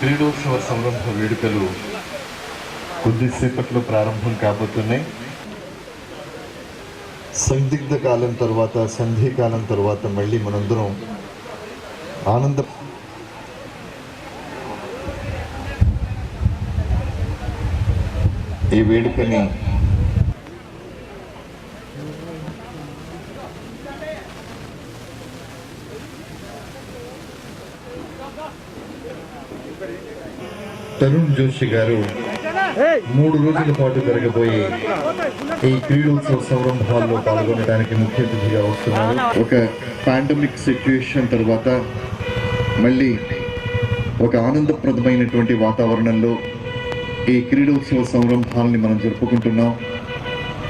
క్రీడోత్సవ సంరంభ వేడుకలు కొద్దిసేపట్లో ప్రారంభం కాబోతున్నాయి. సందిగ్ధ కాలం తర్వాత, సంధికాలం తర్వాత మళ్ళీ మనందరం ఈ వేడుకని తరుణ్ జోషి గారు 3 రోజుల పాటు జరగబోయే ఈ క్రీడోత్సవ సంరంభాల్లో పాల్గొనడానికి ముఖ్య అతిథిగా వస్తున్నారు. ఒక పాండమిక్ సిచ్యుయేషన్ తర్వాత మళ్ళీ ఒక ఆనందప్రదమైనటువంటి వాతావరణంలో ఈ క్రీడోత్సవ సంరంభాలని మనం జరుపుకుంటున్నాం.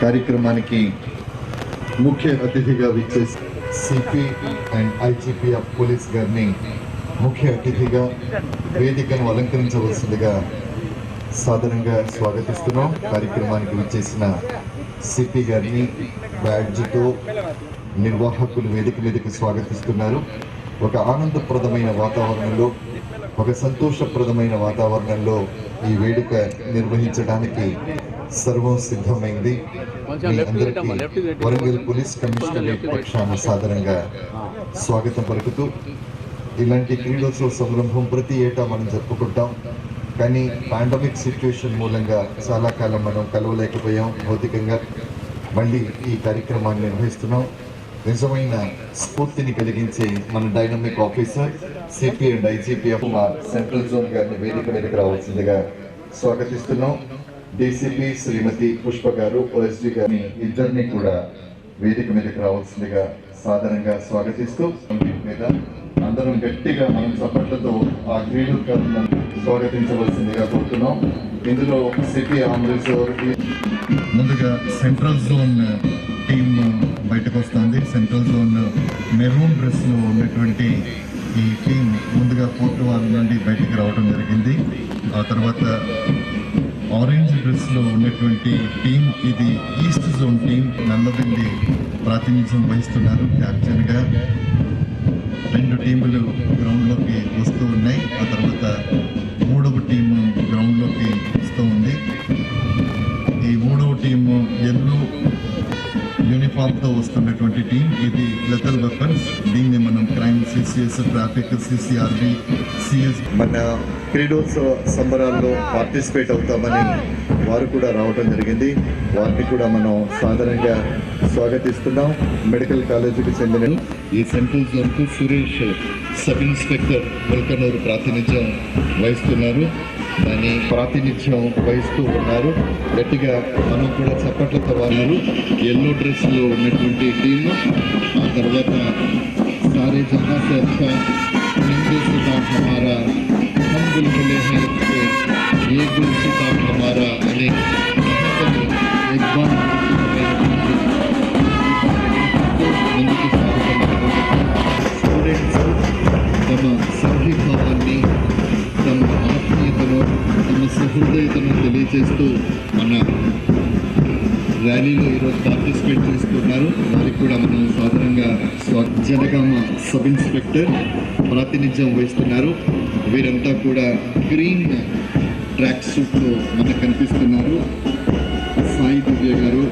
కార్యక్రమానికి ముఖ్య అతిథిగా విచ్చేసి CP and IGP of police గారిని ముఖ్య అతిథిగా వేదికను అలంకరించవలసిందిగా సాధారణంగా స్వాగతిస్తున్నాం. కార్యక్రమానికి విచ్చేసిన సిపి గారిని బ్యాడ్జితో నిర్వాహకులు వేదిక మీదకి స్వాగతిస్తున్నారు. ఒక ఆనందప్రదమైన వాతావరణంలో, ఒక సంతోషప్రదమైన వాతావరణంలో ఈ వేడుక నిర్వహించడానికి సర్వం సిద్ధమైంది. మీ అందరికీ వరంగల్ పోలీస్ కమిషనరేట్ పక్షాన సాధారణంగా స్వాగతం పలుకుతూ, ఇలాంటి క్రీడోత్సవ సంరంభం ప్రతి ఏటా మనం జరుపుకుంటాం. కానీ పాండమిక్ సిచ్యువేషన్ మూలంగా చాలా కాలం మనం కలవలేకపోయాం భౌతికంగా. మళ్ళీ ఈ కార్యక్రమాన్ని నిర్వహిస్తున్నాం. నిజమైన స్ఫూర్తిని కలిగించే మన dynamic officer CP and IGP of central zone గారిని వేదిక మీదకి రావాల్సిందిగా స్వాగతిస్తున్నాం. డీసీపీ శ్రీమతి పుష్ప గారు, ఓఎస్డీ గారిని ఇద్దరిని కూడా వేదిక మీదకి రావాల్సిందిగా సాధారణంగా స్వాగతిస్తూ మీద అందరం గట్టిగా మనం చప్పట్లతో ఆ క్రీడాకారులను స్వాగతించవలసిందిగా కోరుతున్నాం. ఇందులో సిపి ఆమ్రేశ్వర్ ముందుగా సెంట్రల్ జోన్ టీం బయటకు వస్తుంది. సెంట్రల్ జోన్ మెరూన్ డ్రెస్లో ఉన్నటువంటి ఈ టీం ముందుగా కోర్టు వారి నుండి బయటికి రావడం జరిగింది. ఆ తర్వాత ఆరెంజ్ డ్రెస్లో ఉన్నటువంటి టీం, ఇది ఈస్ట్ జోన్ టీం, నల్లబెల్లి ప్రాతినిధ్యం వహిస్తున్నారు. క్యాప్టెన్గా 2 టీములు గ్రౌండ్లోకి వస్తూ ఉన్నాయి. ఆ తర్వాత 3వ టీము గ్రౌండ్లోకి వస్తూ ఉంది. ఈ 3వ టీము ఎల్లో యూనిఫామ్తో వస్తున్నటువంటి టీం, ఇది లెథల్ వెపన్స్. దీన్ని మనం crime, CCS, traffic, CCRB, CS మన క్రీడోత్సవ సంబరాల్లో పార్టిసిపేట్ అవుతామని వారు కూడా రావడం జరిగింది. వారిని కూడా మనం సాధారణంగా స్వాగతిస్తున్నాం. మెడికల్ కాలేజీకి చెందిన ఈ సెంట్రల్ జోన్కు సురేష్ సబ్ ఇన్స్పెక్టర్ ముల్కనూరు ప్రాతినిధ్యం వహిస్తున్నారు. దాని ప్రాతినిధ్యం వహిస్తూ ఉన్నారు. గట్టిగా మనం కూడా చప్పట్లతో వారు ఎల్లో డ్రెస్లో ఉన్నటువంటి టీము. ఆ తర్వాత సారే జహా సే అచ్చా హిందూ సుదా హమారా హమ్ బుల్బులే హై ఏ గుల్ సుదా హమారా అనే ముందుకు స్టూడెంట్స్ తమ సంఘీభావాన్ని, తమ ఆత్మీయతను, తమ సహృదయతను తెలియజేస్తూ మన ర్యాలీలో ఈరోజు పార్టిసిపేట్ చేస్తున్నారు. వారికి కూడా మనం సాధారణంగా జనగామ సబ్ ఇన్స్పెక్టర్ ప్రాతినిధ్యం వహిస్తున్నారు. వీరంతా కూడా గ్రీన్ ట్రాక్ సూట్లో మనకు కనిపిస్తున్నారు. సాయి దివ్య గారు,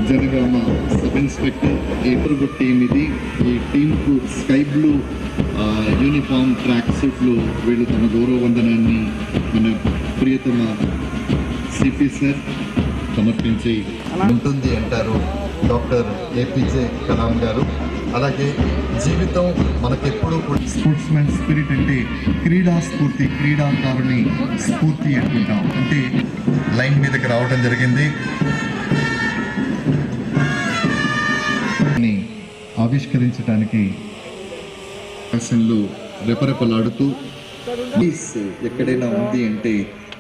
జనగామ సబ్ ఇన్స్పెక్టర్. ఎప్పుడు టీం ఇది. ఈ టీంకు స్కై బ్లూ యూనిఫామ్ ట్రాక్ సూట్లు వీళ్ళు తమ గౌరవ వందనాన్ని మన ప్రియతమ సిపి సార్ సమర్పించి ఉంటుంది అంటారు డాక్టర్ ఏపీజే కలాం గారు. అలాగే జీవితం మనకెప్పుడూ స్పోర్ట్స్ మ్యాన్ స్పిరిట్ అంటే క్రీడా స్ఫూర్తి, క్రీడాకారుని స్ఫూర్తి అనుకుంటాం. అంటే లైన్ మీదకి రావడం జరిగింది. ఆవిష్కరించడానికి అసలు రెపరెపలాడుతూ పోలీస్ ఎక్కడైనా ఉంది అంటే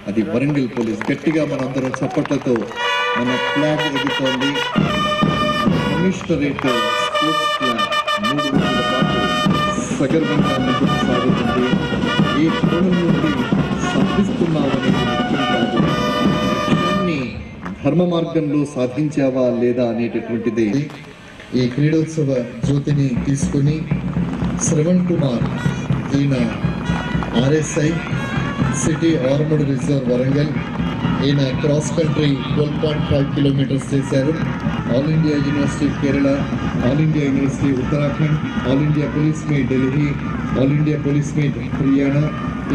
అది వరంగల్ పోలీస్. గట్టిగా మనందరం చప్పట్లతో మన ఫ్లాగ్ ఎగుతోంది. కమిషనరేట్ స్పోర్ట్స్ ఫ్లాగ్ 3 రోజుల పాటు సగర్వంగా ముందుకు సాగుతుంది. ఈ కోణం నుండి సాధిస్తున్నామని ముఖ్యం కాదు, లక్ష్యాన్ని ధర్మ మార్గంలో సాధించావా లేదా అనేటటువంటిది. ఈ క్రీడోత్సవ జ్యోతిని తీసుకుని శ్రవణ్ కుమార్, ఈయన RSI, city armed reserve Warangal. ఈయన క్రాస్ కంట్రీ 12.5 కిలోమీటర్స్ చేశారు. All India university Kerala, all India university Uttarakhand, all India police meet Delhi, all India police meet Haryana,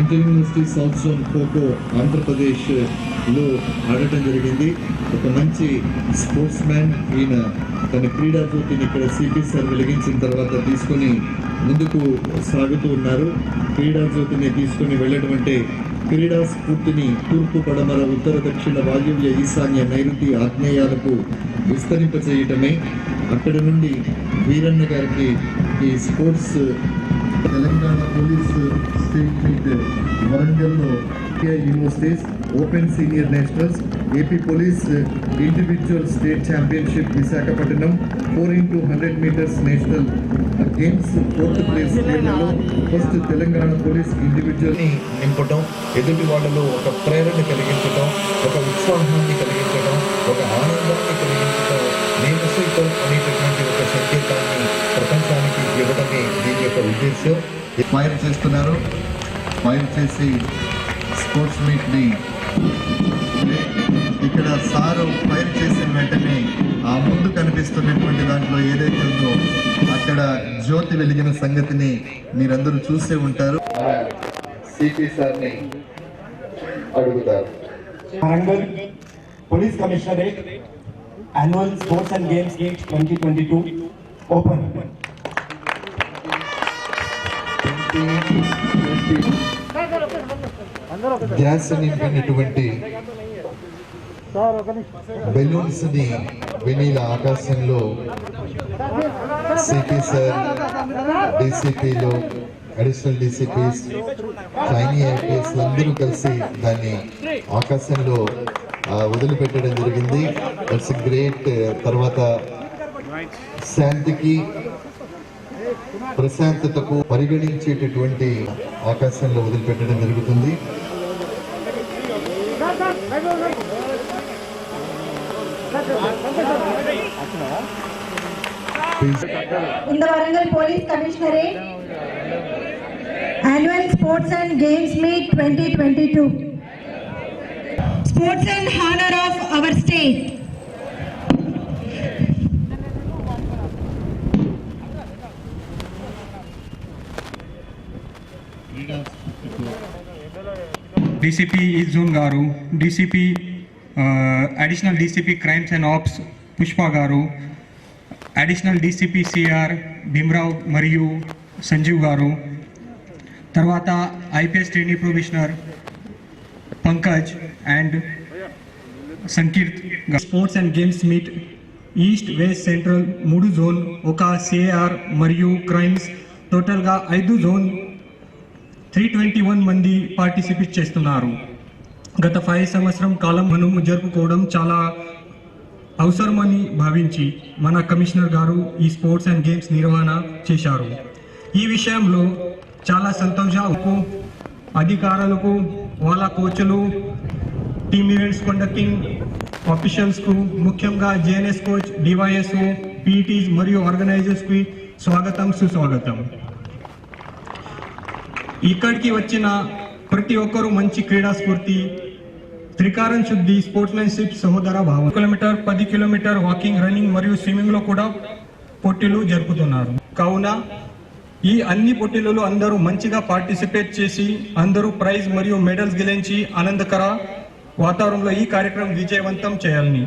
inter university south zone kho kho ఆంధ్రప్రదేశ్లో ఆడటం జరిగింది. ఒక మంచి స్పోర్ట్స్ మ్యాన్. ఈయన తన క్రీడా జ్యోతిని ఇక్కడ సిపి సార్ వెలిగించిన తర్వాత తీసుకొని ముందుకు సాగుతూ ఉన్నారు. క్రీడా జ్యోతిని తీసుకొని వెళ్ళడం అంటే క్రీడా స్ఫూర్తిని తూర్పు, పడమర, ఉత్తర, దక్షిణ, వాయువ్య, ఈశాన్య, నైరుతి, ఆగ్నేయాలకు విస్తరింపచేయటమే. అక్కడ నుండి వీరన్న గారికి ఈ sports Telangana police state meet వరంగల్లో, universities open senior nationals, AP police individual state championship Visakhapatnam, 4x100 metres national games 4th place కేరళలో, ఫస్ట్ తెలంగాణ పోలీస్ ఇండివిజువల్ని నింపటం, ఎదుటి వాళ్ళలో ఒక ప్రేరణ కలిగించడం, ఒక ఉత్సాహాన్ని కలిగించడం, ఒక ఆనందాన్ని కలిగించడం, నేను సైతం అనేటటువంటి ఒక సంకేతాన్ని ప్రపంచానికి ఇవ్వడమే దీని యొక్క ఉద్దేశం. ఫైర్ చేస్తున్నారు. ఫైర్ చేసి స్పోర్ట్స్ మీట్ని ఇక్కడ సారు ఫైర్ చేసిన వెంటనే ఆ ముందు కనిపిస్తున్నటువంటి దాంట్లో ఏదైతే ఉందో అక్కడ జ్యోతి వెలిగిన సంగతిని మీరందరూ చూసే ఉంటారు. సిపి సార్ని అడుగుతారు. Warangal police commissionerate annual sports and games 2022 open. Gas నింపినటువంటి బెలూన్స్ ని వెనీల ఆకాశంలో సిపి సార్, డీసీపీలు, అడిషనల్ డీసీపీస్, ట్రైనీ ఐపీఎస్ అందరూ కలిసి దాన్ని ఆకాశంలో వదిలిపెట్టడం జరిగింది. That's great. తర్వాత శాంతికి, ప్రశాంతతకు పరిగణించేటటువంటి ఆకాశంలో వదిలిపెట్టడం జరుగుతుంది. In the Warangal Police Commissionerate, Annual Sports and Games Meet 2022. Sports and honor of our state. DCP Izun Garu, DCP Additional DCP Crimes and Ops Pushpa Garu, Additional DCP CR Bhimrao Mariyu Sanjeev Garu, Tarvata IPS Trainee Probationer Pankaj and Sankirt. Sports and Games Meet East, West, Central, 3 zone, Oka CAR Mariyu Crimes, total ga 5 zone 321 మంది participate చేస్తున్నారు. గత 5 సంవత్సరం కాలం మనం జరుపుకోవడం చాలా అవసరమని భావించి మన కమిషనర్ గారు ఈ స్పోర్ట్స్ అండ్ గేమ్స్ నిర్వహణ చేశారు. ఈ విషయంలో చాలా సంతోషాలకు అధికారులకు, వాళ్ళ కోచ్లు, టీమ్ ఈవెంట్స్ కండక్టింగ్ ఆఫీషియల్స్కు, ముఖ్యంగా జేఎన్ఎస్ కోచ్, డివైఎస్ఓ, పీటీస్ మరియు ఆర్గనైజర్స్కి స్వాగతం, సుస్వాగతం. ఇక్కడికి వచ్చిన ప్రతి ఒక్కరూ మంచి క్రీడా స్ఫూర్తి, త్రికారం శుద్ధి, స్పోర్ట్స్మెన్షిప్, సహోదర భావం. 10 కిలోమీటర్ వాకింగ్, రన్నింగ్ మరియు స్విమ్మింగ్ లో కూడా పోటీలు జరుపుతున్నారు. కావున ఈ అన్ని పోటీలలో అందరూ మంచిగా పార్టిసిపేట్ చేసి అందరూ ప్రైజ్ మరియు మెడల్స్ గెలిచి ఆనందకర వాతావరణంలో ఈ కార్యక్రమం విజయవంతం చేయాలని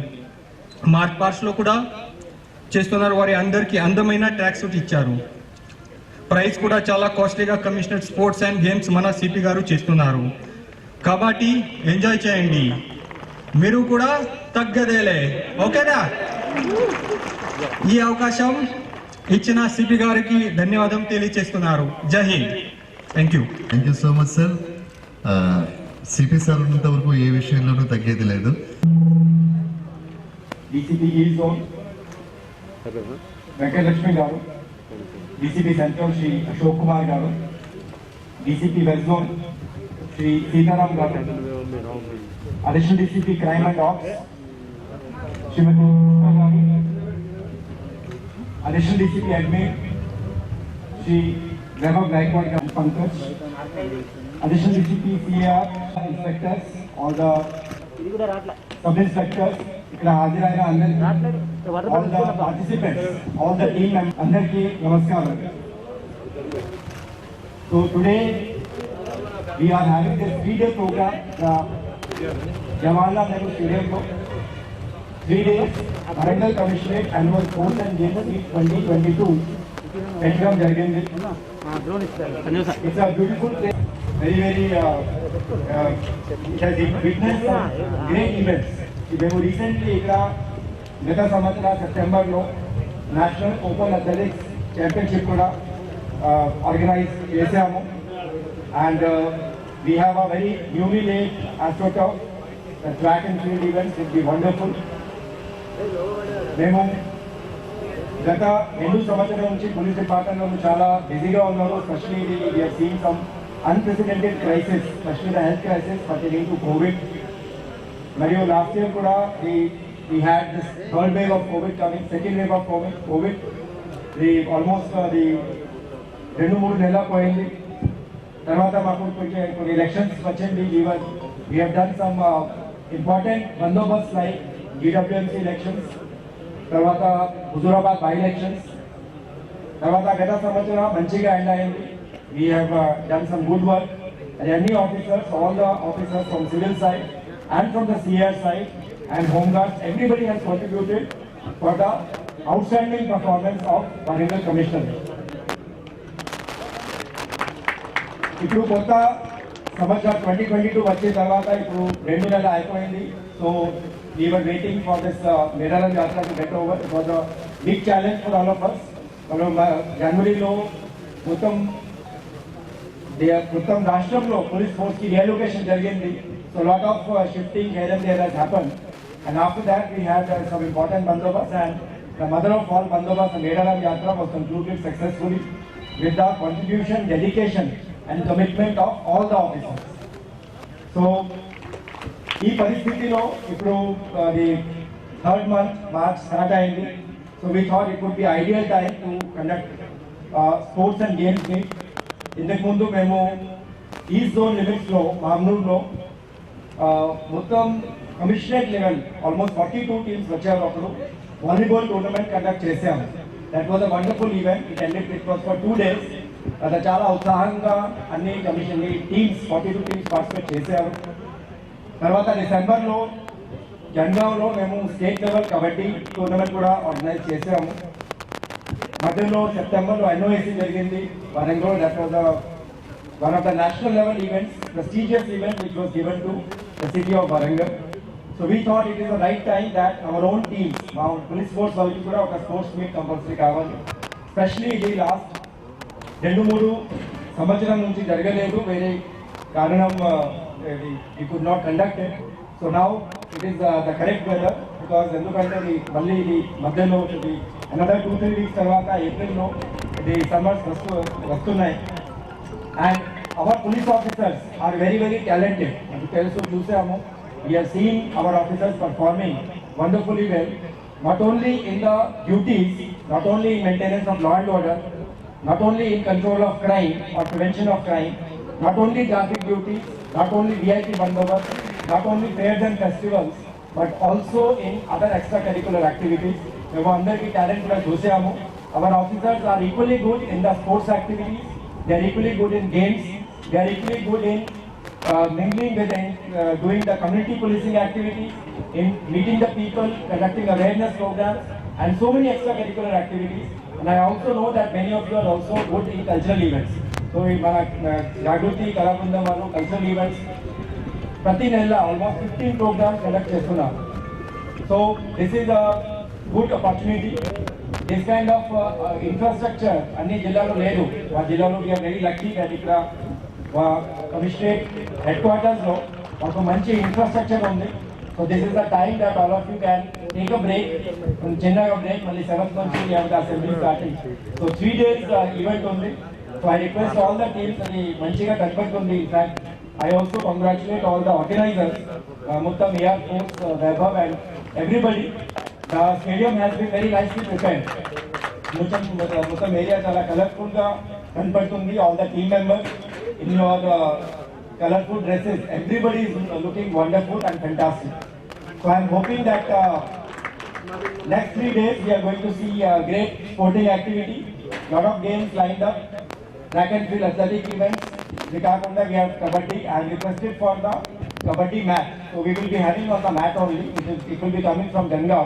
మార్చ్ పాస్ట్ లో కూడా చేస్తున్నారు. వారి అందరికీ అందమైన ట్రాక్ సూట్ ఇచ్చారు. ప్రైజ్ కూడా చాలా కాస్ట్లీగా కమిషనర్ స్పోర్ట్స్ అండ్ గేమ్స్ మన సిపి గారు చేస్తున్నారు. కాబట్టి ఎంజాయ్ చేయండి, మీరు కూడా తగ్గదేలే, ఓకేనా? ఈ అవకాశం ఇచ్చిన సిపి గారికి ధన్యవాదం తెలియజేస్తున్నారు. జై Hind. Thank you so much sir. CP sir ఉన్నంత వరకు ఏ విషయంలోనూ తగ్గేది లేదు. DCP east zone Venkatalakshmi garu, DCP central Shri Ashok Kumar garu, DCP west zone Shri Sitaram garu, additional DCP crime and ops Shrimati Pushpa garu, additional DCP admin Shri Vaibhav Gaikwad garu, Pankaj, additional DCP, CAR, inspectors, all the sub-inspectors, ఇక్కడ హాజరైన అందరికీ, all the participants, all the team members, అందరికీ నమస్కారం. So today we are having this 3-day program, Jawaharlal Nehru Stadium. 3 days, Warangal Commissionerate Annual Sports and Games Meet 2022. Petram Jargandi. It's a beautiful place, very it has witnessed some great events. మేము recently ఇక్కడ గత సంవత్సరం సెప్టెంబర్లో national open athletics championship కూడా organise చేసాము. And we have a very newly laid AstroTurf. The track and field events will be wonderful. మేము గత 2 సంవత్సరాల నుంచి పోలీస్ డిపార్ట్మెంట్లో చాలా బిజీగా ఉన్నారు. Specially we are seeing some unprecedented crisis, especially the health crisis pertaining to COVID. మరియు last year కూడా we had this third wave of COVID coming, second wave of COVID. Almost 2-3 నెలలు పోయింది. తర్వాత మాకు కొన్ని ఎలక్షన్స్ వచ్చింది. We have done some important Bandobast like GWMC elections, తర్వాత Huzurabad by elections, తర్వాత గత సంవత్సరం మంచిగా ఎండ్ అయింది. We have done some good work, and any officers, all the officers from civil side and from the CR side and home guards, everybody has contributed for the outstanding performance of Warangal Commissioner. ఇప్పుడు కొత్త సంవత్సరం 2022 వచ్చిన తర్వాత ఇప్పుడు 2 నెలలు అయిపోయింది. So we were waiting for this Meralam Yatra to get over. It was a big challenge for all of us. మనం జనవరిలో మొత్తం రాష్ట్రంలో పోలీస్ ఫోర్స్కి రీఅలొకేషన్ జరిగింది. So lot of shifting here and there has happened, and after that we had some important bandobast, and the mother of all bandobast, the Meralam Yatra, was concluded successfully with the contribution, dedication and commitment of all the officers. So ఈ పరిస్థితిలో ఇప్పుడు the third month March start అయింది. So we thought it would be ideal time to conduct sports and games meet. ఇంతకుముందు మేము east zone లిమిట్స్లో మామ్నూర్లో మొత్తం commissionerate level almost 42 teams వచ్చారు. అప్పుడు వాలీబాల్ టోర్నమెంట్ కండక్ట్ చేసాము. That was a wonderful event. It was for 2 days. అది చాలా ఉత్సాహంగా అన్ని కమిషన్ టీమ్స్ 42 టీమ్స్ పార్టిసిపేట్ చేశారు. తర్వాత డిసెంబర్లో జన్గావ్లో మేము స్టేట్ లెవెల్ కబడ్డీ టోర్నమెంట్ కూడా ఆర్గనైజ్ చేసాము. మధ్యలో సెప్టెంబర్లో NOAC జరిగింది Warangal. That was one of the national level events, prestigious event, which was given to the city of Warangal. So we thought it is the right time that our own teams, our police force వాళ్ళకి కూడా ఒక sports meet compulsory కావాలి. Specially ఇది last 2-3 సంవత్సరం నుంచి జరగలేదు. వేరే కారణం we could not conduct it. So now it is the correct weather, because ఎందుకంటే మళ్ళీ ఇది మధ్యలో another 2-3 weeks తర్వాత ఏప్రిల్లో ఇది సమ్మర్స్ వస్తున్నాయి. And our police officers are very talented. We are seeing our officers performing wonderfully well, not only in the duties, not only in maintenance of law and order, not only in control of crime or prevention of crime, not only traffic duties, not only VIP bandobast, not only fairs and festivals, but also in other extracurricular activities. Our officers are equally good in the sports activities. They are equally good in games. They are equally good in mingling with doing the community policing activities, in meeting the people, conducting awareness programs, and so many extracurricular activities. And I also know that many of you are also good in cultural events. So in Jagruti, Karabundam, cultural events, prati nella almost 15 programs conduct chestunna. So this is a good opportunity. This kind of infrastructure అన్ని జిల్లాలో లేదు. ఆ జిల్లాలో we are very lucky that ఇక్కడ commissionerate head క్వార్టర్స్లో ఒక మంచి infrastructure ఉంది. So this is the time that all of you can take a break, చిన్నగా బ్రేక్. మళ్ళీ 7th నుంచి assembly starting. So 3 days event ఉంది. So I request all the teams, అది మంచిగా కనపడుతుంది. In fact I also congratulate all the organisers, మొత్తం AR Force, Vaibhav and everybody. The stadium has been very nicely prepared. మొత్తం area చాలా colourful గా కనపడుతుంది. All the team members in your colorful dresses. Everybody is looking wonderful and fantastic. So I'm hoping that next 3 days we are going to see great sporting activity, lot of games lined up, track and field athletic events. Vikakunda, we have kabaddi. I have requested for the kabaddi mat. So we will be having on the mat only. It will be coming from Ganga.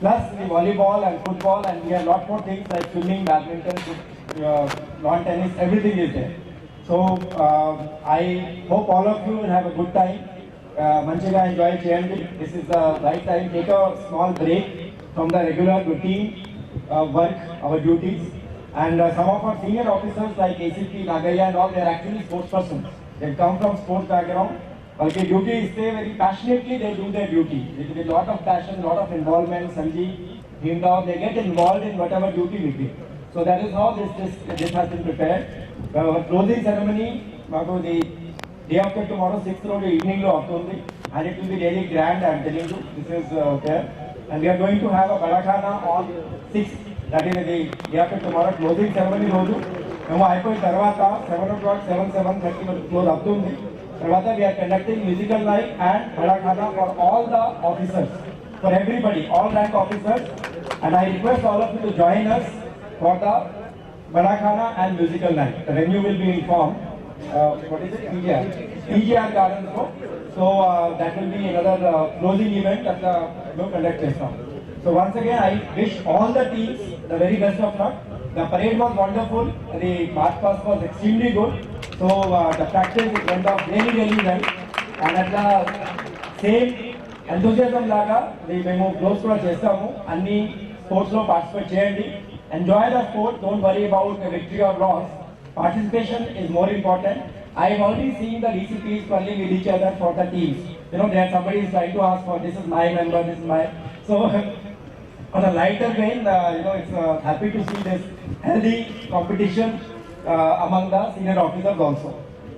Plus the volleyball and football, and we have lot more things like swimming, badminton, lawn tennis, everything is there. So I hope all of you will have a good time. Manchiga enjoy cheyanడి. This is the right time. Take a small break from the regular routine work, our duties. And some of our senior officers like ACP, Nagaya and all, they are actually sports persons. They come from sports background. Okay, duty is they very passionately they do their duty. With a lot of passion, lot of involvement. Sanjeev, Himrao, they get involved in whatever duty we do. So that is how this has been prepared. Our closing ceremony, the day after tomorrow, 6th road evening lo avutundi, and it will be really grand. I am telling you, this is there. And we are going to have a Badakhana on 6th. That is the day after tomorrow closing ceremony roju. మేము అయిపోయిన తర్వాత 7 o'clock 7:30 వరకు close అవుతుంది. తర్వాత we are conducting musical night and Badakhana for all the officers, for everybody, all rank officers. And I request all of you to join us for the Badakhana and musical night. The venue will be informed. What is it? PGR Gardens. So that will be another closing event that we conduct now. So once again, I wish all the teams the very best of luck. The parade was wonderful. The march past was extremely good. So the practice went off really well. And at the same enthusiasm laga, మేము close కూడా చేస్తాము. అన్ని sports లో participate చేయండి. Enjoy the sport. Don't worry about the victory or loss. Participation is more important. I have already seen the DCPs quarreling with each other for the teams. You know, there somebody is trying to ask for this is my member, this is my. So on a lighter vein, it's happy to see this healthy competition among the senior officers also.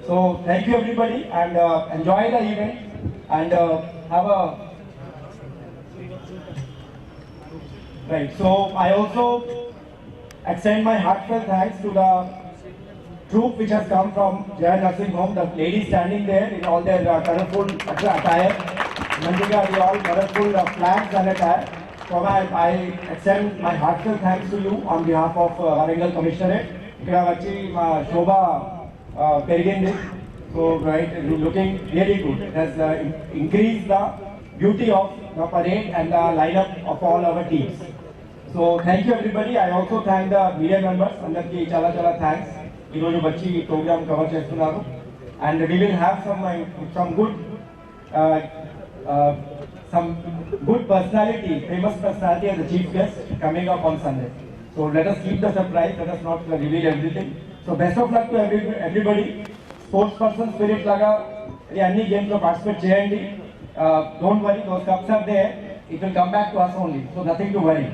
So thank you everybody, and enjoy the event, and have a right. So I also extend my heartfelt thanks to the troop which has come from Jaya Nursing Home, the ladies standing there in all their colorful attire. Manjiga, they all colorful flags and attire. So I extend my heartfelt thanks to you on behalf of Warangal Commissionerate. Ikkada vachi ma Shobha perigindi. So right, looking really good. It has increased the beauty of the parade and the lineup of all our teams. So thank you everybody. I also thank the media members. Andarki chala thanks. ఈ రోజు వచ్చి ఈ programme cover చేస్తున్నారు. And we will have some good personality, famous personality as the chief guest coming up on Sunday. So let us keep the surprise. Let us not reveal everything. So best of luck to everybody. Sports person spirit laga అన్ని games లో participate చేయండి. Don't worry, those cups are there. It will come back to us only. So nothing to worry,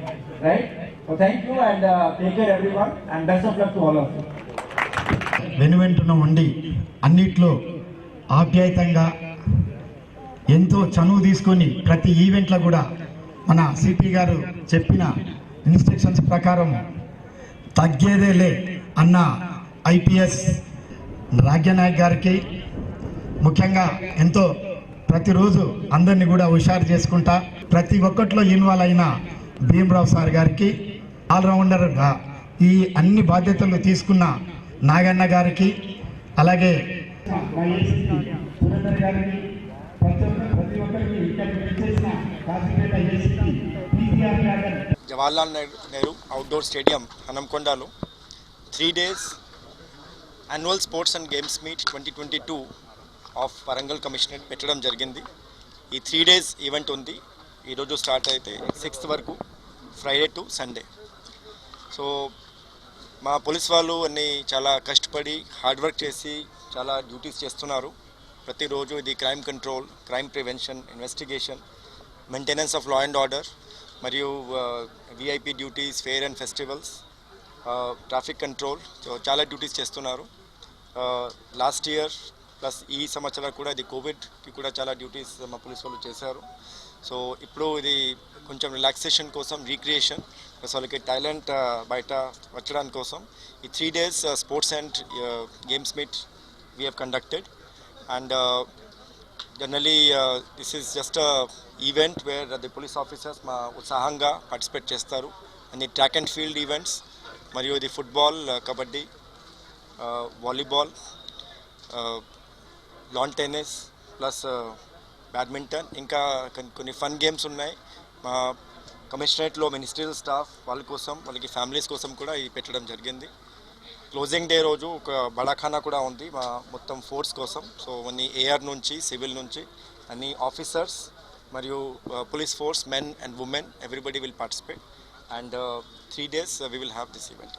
right? So thank you, and take care everyone, and best of luck to all of you. వెనువెంటున ఉండి అన్నిట్లో ఆప్యాయతంగా ఎంతో చనువు తీసుకొని ప్రతి ఈవెంట్లో కూడా మన CP గారు చెప్పిన ఇన్స్ట్రక్షన్స్ ప్రకారం తగ్గేదేలే అన్న ఐపీఎస్ రాజ్యనాయక్ గారికి ముఖ్యంగా ఎంతో ప్రతిరోజు అందరినీ కూడా హుషారు చేసుకుంటా ప్రతి ఒక్కట్లో ఇన్వాల్వ్ అయిన భీమరావు సార్ గారికి ఆల్రౌండర్గా ఈ అన్ని బాధ్యతలు తీసుకున్న నాగన్న గారికి, అలాగే జవహర్లాల్ నెహ్రూ అవుట్డోర్ స్టేడియం హనంకొండలో 3 days annual sports and games meet 2022 of Warangal commissionerate పెట్టడం జరిగింది. ఈ 3 days ఈవెంట్ ఉంది. ఈరోజు స్టార్ట్ అయితే 6th వరకు, ఫ్రైడే టు సండే. సో మా పోలీస్ వాళ్ళు అన్నీ చాలా కష్టపడి హార్డ్ వర్క్ చేసి చాలా డ్యూటీస్ చేస్తున్నారు. ప్రతిరోజు ఇది crime control, crime prevention, investigation, maintenance of law and order, మరియు VIP duties, fair and festivals, traffic control, చాలా డ్యూటీస్ చేస్తున్నారు. లాస్ట్ ఇయర్ ప్లస్ ఈ సంవత్సరం కూడా ఇది కోవిడ్కి కూడా చాలా డ్యూటీస్ మా పోలీస్ వాళ్ళు చేశారు. సో ఇప్పుడు ఇది కొంచెం రిలాక్సేషన్ కోసం, రీక్రియేషన్ ప్లస్ వాళ్ళకి టాలెంట్ బయట వచ్చడానికి కోసం ఈ 3 days sports and games meet we have conducted. And generally this is just a event where the police officers మా ఉత్సాహంగా పార్టిసిపేట్ చేస్తారు. అన్ని ట్రాక్ అండ్ ఫీల్డ్ ఈవెంట్స్ మరియు ఇది football, kabaddi, volleyball, lawn tennis plus badminton, ఇంకా కొన్ని ఫన్ గేమ్స్ ఉన్నాయి. మా కమిషనరేట్లో మినిస్ట్రియల్ స్టాఫ్ వాళ్ళ కోసం, వాళ్ళకి ఫ్యామిలీస్ కోసం కూడా ఇది పెట్టడం జరిగింది. క్లోజింగ్ డే రోజు ఒక బడాఖానా కూడా ఉంది మా మొత్తం ఫోర్స్ కోసం. సో అన్ని ఎయిర్ నుంచి, సివిల్ నుంచి అన్ని ఆఫీసర్స్ మరియు police force, men and women, everybody will participate, and 3 days we will have this event.